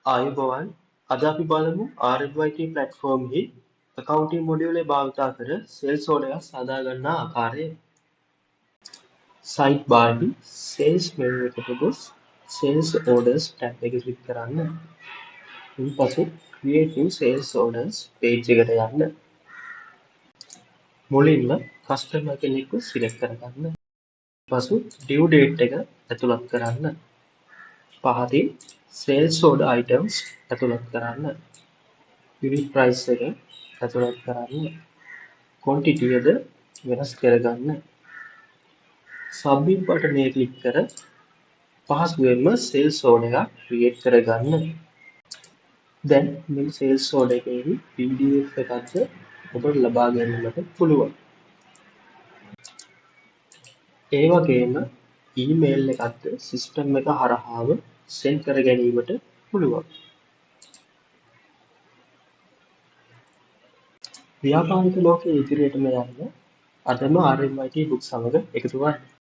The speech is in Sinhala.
ආයුබෝවන් අද අපි බලමු RMIT platform හි accounting module එක භාවිතා කර sales order එකක් සාදා ගන්නා ආකාරය. site bar හි sales menu එකට ගොස් sales orders tab එක ක්ලික් කරන්න. ඉන්පසු create new sales orders page එකට යන්න. මුලින්ම customer කෙනෙක්ව select කරගන්න. පසු due date එක ඇතුළත් කරන්න. පහතින් sales order items ඇතුළත් කරන්න. unit price එක ඇතුළත් කරන්න. quantity එකද වෙනස් කරගන්න. submit බටන් එක ක්ලික් කර පහසුවෙන්ම sales order එකක් create කරගන්න. දැන් මේ sales order එකේ PDF එකක්ද ඔබට ලබා ගැනීමට පුළුවන්. ඒ වගේම email එකක්ද system එක හරහාම send කර ගැනීමට පුළුවන්. ව්‍යාපාරික ලෝකයේ ඉදිරියටම යන්න අදම RMIT book සමග එකතු වන්න.